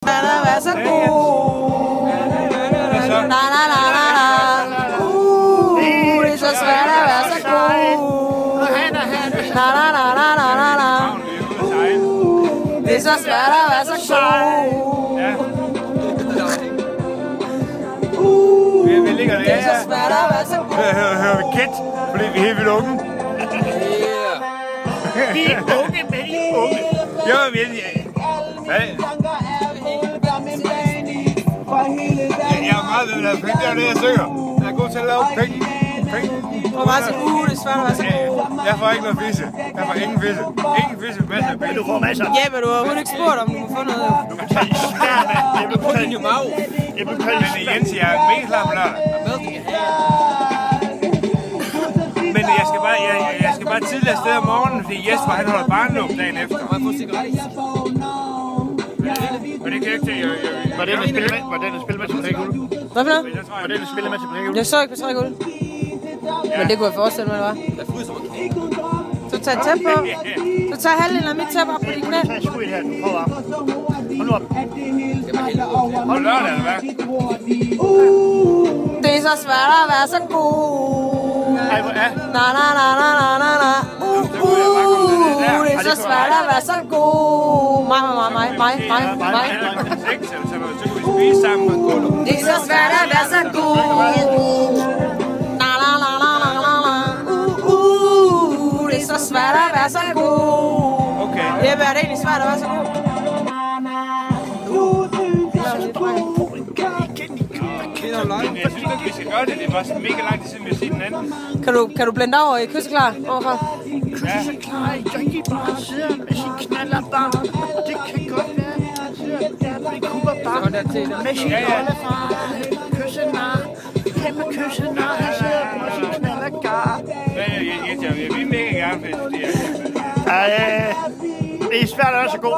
Vær så god. Na na na na na. Det er så svært at være så god. Na na na na na na na. Det er så svært at være så god. Det er så svært at være så god. Hører vi Kit, fordi vi er helt vildt unge. Vi er unge, men vi er unge. Jo, vi er... Jeg er meget ved at lave penge, det er det, jeg søger. Jeg er god til at lave penge. Og bare så det er svært at være så god. Jeg får ikke noget fisse. Jeg får ingen fisse. Ingen fisse, masser af penge. Du får masser. Jeppe, du har overhovedet ikke spurgt, om du må få noget. Du kan tage svært, mand. Jeg vil kalde din mag. Jeg vil kalde Men Jens, jeg er mega klar på lørdag. Men jeg skal bare tidligere afsted om morgenen, fordi Jesper han holder barnlåb dagen efter. Må jeg få cigaret? Men det kan jeg ikke til. Var det en spil med til Brækul? Hvad for noget? Var det en spil med til Brækul? Jeg så ikke på 3 guld. Men det kunne jeg forestille mig, det var. Så tag et tæppe på. Så tag halvdelen af mit tæppe op på dit knæ. Tag sgu et her, du prøver op. Hold nu op. På lørdag, eller hvad? Det er så svært at være så god. Ej, hvor er? Na na na na na na na. Det er så svært at være så god. Mig. Så kunne vi spise sammen med Gullo. Det er så svært at være så god. Na na na na na na. Det er så svært at være så god. Okay. Jeppe, er det egentlig svært at være så god? Men jeg synes ikke, vi skal gøre det. Det var sådan mega lang tid siden, vi har set den anden. Kan du blende over i kysseklar overfor? Kysseklar, Junkie bare sidder med sin knallerbar. Det kan godt være, at sidder der med Cooperbar. Med sin oldefar. Kyssenar. Kæmpe kyssenar. Han sidder på sin knallergar. Jeg vil mega gerne, fordi det er svært at være så god.